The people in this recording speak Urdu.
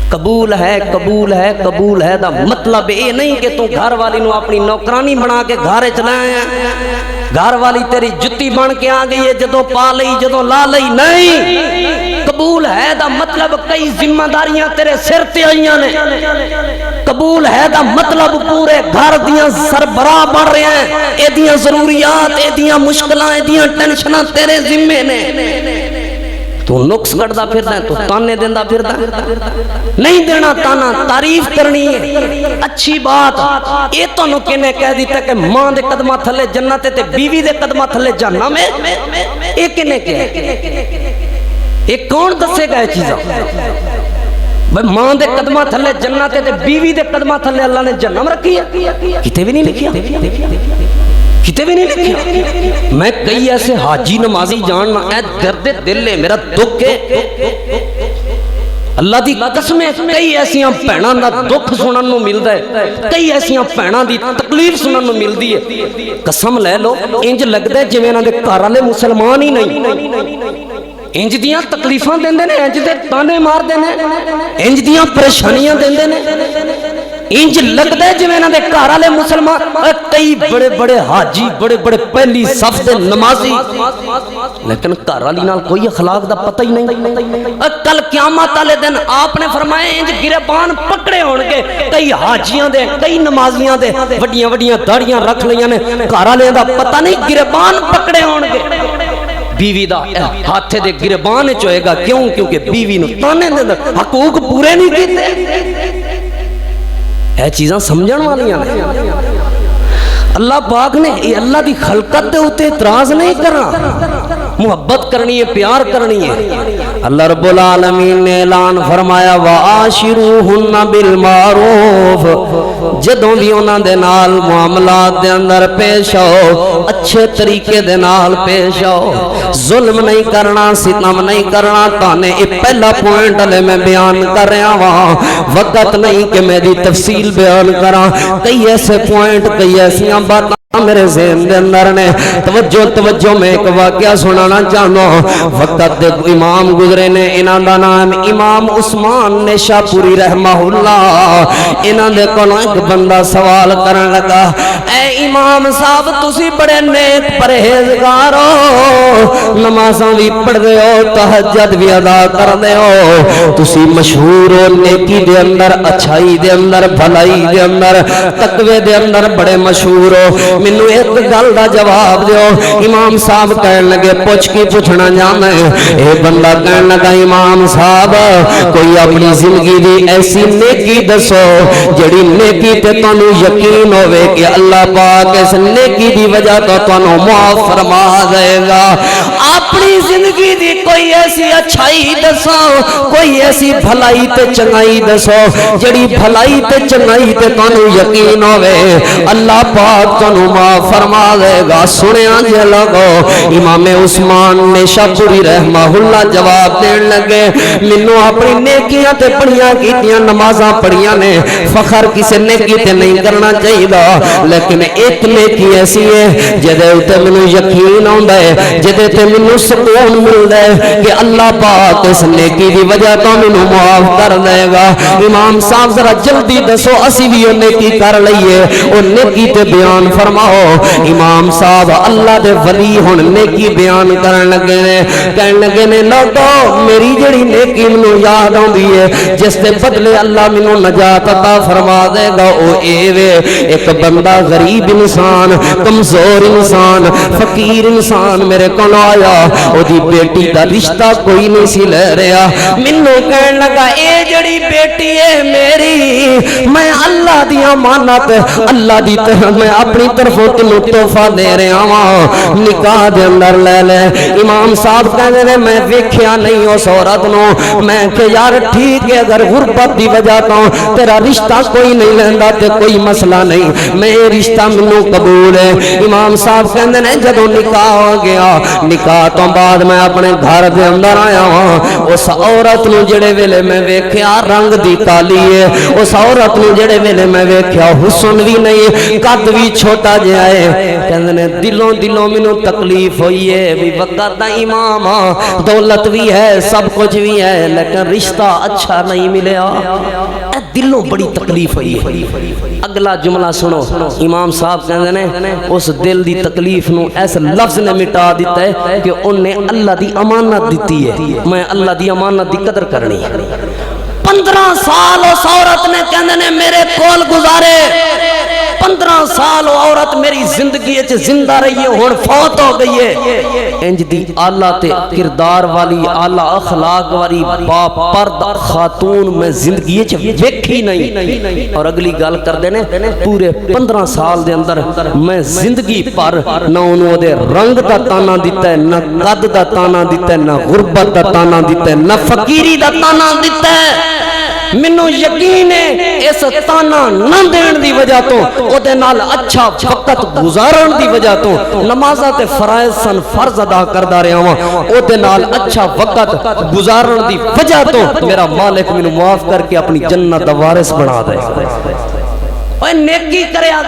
قبول ہے قبول ہے قبول ہے دا مطلب یہ نہیں کہ تو گھر والی نو اپنی نوکرانی بنا کے گھر چلایا گھر والی تیری جتی بن کے آ گئی ہے جدو پا لئی جدو لا لئی نہیں قبول ہے دا مطلب کئی ذمہ داریاں تیرے سر تے آئیاں نے قبول ہے دا مطلب پورے گھر دیاں سربراہ بن رہے ہیں اے دیاں ضروریات اے دیاں مشکلات اے دیاں ٹینشناں تیرے ذمے نے تو نقص کٹدا پھردا ہے تو تانے دیندا پھردا نہیں دینا تانا تعریف کرنی ہے اچھی بات یہ تانوں کنے کہہ دیتا کہ ماں دے قدماں تھلے جنت تے بیوی دے قدماں تھلے جہنم ہے یہ کنے کہے یہ کون دسے گا یہ چیزاں بھئی ماں دے قدماں تھلے جنت تے بیوی دے قدماں تھلے اللہ نے جہنم رکھی ہے کتے بھی نہیں لکھیا کتے بھی نہیں لکھیا میں کئی ایسے حاجی نمازی جاننا اے درد دل ہے میرا دکھ ہے اللہ دی قسمیں کئی ایسیاں پہناں دا دکھ سنن نو ملدا ہے کئی ایسیاں پہناں دی تکلیف سنن نو ملدی ہے قسم لے لو انج لگدا ہے جویں انہاں دے گھر والے مسلمان ہی نہیں انج دیاں تکلیفاں دیندے نے انج دے تانے مار دے نے انج دیاں پریشانیاں دیندے نے انج لگدا ہے جویں انہاں دے گھر والے مسلمان کئی بڑے بڑے حاجی بڑے بڑے پہلی صف دے نمازی لیکن گھر والی نال کوئی اخلاق دا پتہ ہی نہیں کل قیامت والے دن آپ نے فرمایا انج گربان پکڑے ہون گے کئی حاجیاں دے کئی نمازیاں دے وڈیاں وڈیاں داڑیاں رکھ لیاں نے گھر والے دا پتہ نہیں گربان پکڑے ہون گے بیوی دا ہاتھے دے گربان وچ ہوئے گا کیوں کیونکہ بیوی نو تانے دے حقوق پورے نہیں کیتے اے چیزاں سمجھن والیاں نے اللہ پاک نے یہ اللہ دی خلقت دے اوتے اعتراض نہیں کرنا محبت کرنی ہے پیار کرنی ہے اللہ رب العالمین نے اعلان فرمایا وَعَاشِرُوهُنَّ بِالْمَعْرُوفِ جدوں بھی انہاں دے نال معاملات دے اندر پیش آؤ اچھے طریقے دے نال پیش آؤ ظلم نہیں کرنا ستم نہیں کرنا تانے یہ پہلا پوائنٹ علی میں بیان کر رہا ہوں وقت نہیں کہ میری تفصیل بیان کراں کئی ایسے پوائنٹ کئی ایسیاں باتاں میرے ذہن دے اندر نے توجہ میں ایک واقعہ سنانا چاہنا وقت دے امام گزرے نے انہاں دا نام امام عثمان نیشاپوری رحمہ اللہ انہاں دے کولوں ایک بندہ سوال کرن لگا اے امام صاحب تسی بڑے نیک پرہیزگار ہو نمازاں بھی پڑھدے ہو تہجد بھی ادا کردے ہو تسی مشہور ہو نیکی دے اندر اچھائی دے اندر بھلائی دے اندر تقوی دے اندر بڑے مشہور ہو منو ایک گل دا جواب دیو امام صاحب کہن لگے پوچھ کی پوچھنا جانا ہے اے بندہ کہن لگا امام صاحب کوئی اپنی زندگی دی ایسی نیکی دسو جڑی نیکی تے تانوں یقین ہوئے کہ اللہ پاک اس نیکی دی وجہ تو تانوں معاف فرما دے گا اپنی زندگی دی کوئی ایسی اچھائی دسو کوئی ایسی بھلائی تے چنگائی دسو جڑی بھلائی تے چنگائی تے تانوں یقین ہوئے اللہ پاک تانوں معاف فرما دے گا سنیا جے لگو امام عثمان نیشاپوری رحمہ اللہ جواب دین لگے منو اپنی نیکیاں تے پڑھیاں کیتیاں نمازاں پڑھیاں نے فخر کسے نیکی تے نہیں کرنا چاہیے لیکن ایک نیکی ایسی ہے جدے تے منو یقین ہوندا ہے جدے تے منو سکون ملدا ہے کہ اللہ پاک اس نیکی دی وجہ تو منو معاف کر دے گا امام صاحب ذرا جلدی دسو اسی بھی او نیکی کر لئیے او نیکی تے بیان فرماؤ امام صاحب اللہ دے ولی ہن نیکی بیان کرن لگے نے کہن لگے نے لوگو میری جڑی نیکی منو یاد آندی ہے جس دے بدلے اللہ منو نجات عطا فرما دے گا او اے وے ایک بندہ غریب انسان کمزور انسان فقیر انسان میرے کول آیا او دی بیٹی دا رشتہ کوئی نہیں سی لے رہا منو کہن لگا اے جڑی بیٹی ہے میری میں اللہ دی امانت اللہ دی طرف میں اپنی طرف تینوں تحفہ دے رہا ہوں نکاح دے اندر لے لے امام صاحب کہنے نے میں ویکھیا نہیں اس عورت نو میں کہ یار ٹھیک ہے اگر غربت دی وجہ تو تیرا رشتہ کوئی نہیں لیندا تے کوئی مسئلہ نہیں میں رشتہ منوں قبول ہے امام صاحب کہندے نے جدوں نکاح ہو گیا نکاح تو بعد میں اپنے گھر دے اندر آیا ہوں اس عورت نو جڑے ویلے میں ویکھیا رنگ دی کالی ہے اس عورت نو جڑے ویلے میں ویکھیا حسن بھی نہیں قد بھی چھوٹا چھوٹا جہا ہے کہندے نے دلوں دلوں مینوں تکلیف ہوئی ہے بھی وقت دا امام دولت بھی ہے سب کچھ بھی ہے لیکن رشتہ اچھا نہیں ملیا اے دلوں بڑی تکلیف ہوئی ہے اگلا جملہ سنو امام صاحب کہندے نے اس دل دی تکلیف نو ایسے لفظ نے مٹا دیتا ہے کہ انہیں اللہ دی امانت دیتی ہے میں اللہ دی امانت دی قدر کرنی 15 سال اس عورت نے کہندے نے میرے کول گزارے 15 سال عورت میری زندگی اچ زندہ رہی ہے ہن فوت ہو گئی ہے انج دی اعلی تے کردار والی اعلی اخلاق والی با پردہ خاتون میں زندگی اچ ویکھی نہیں اور اگلی گل کردے نے پورے 15 سال دے اندر میں زندگی پر نہ انہوں دے رنگ دا تانا دیتا ہے نہ قد دا تانا دیتا ہے نہ غربت دا تانا دیتا ہے نہ فقیری دا تانا دیتا ہے منو یقین ہے اس تانا نہ دین دی وجہ تو او دے نال اچھا وقت گزارن دی وجہ تو نمازاں تے فرائض سن فرض ادا کردا رہیا ہاں او دے نال اچھا وقت گزارن دی وجہ تو میرا مالک منو معاف کر کے اپنی جنت دا وارث بنا دے اوے نیکی کریا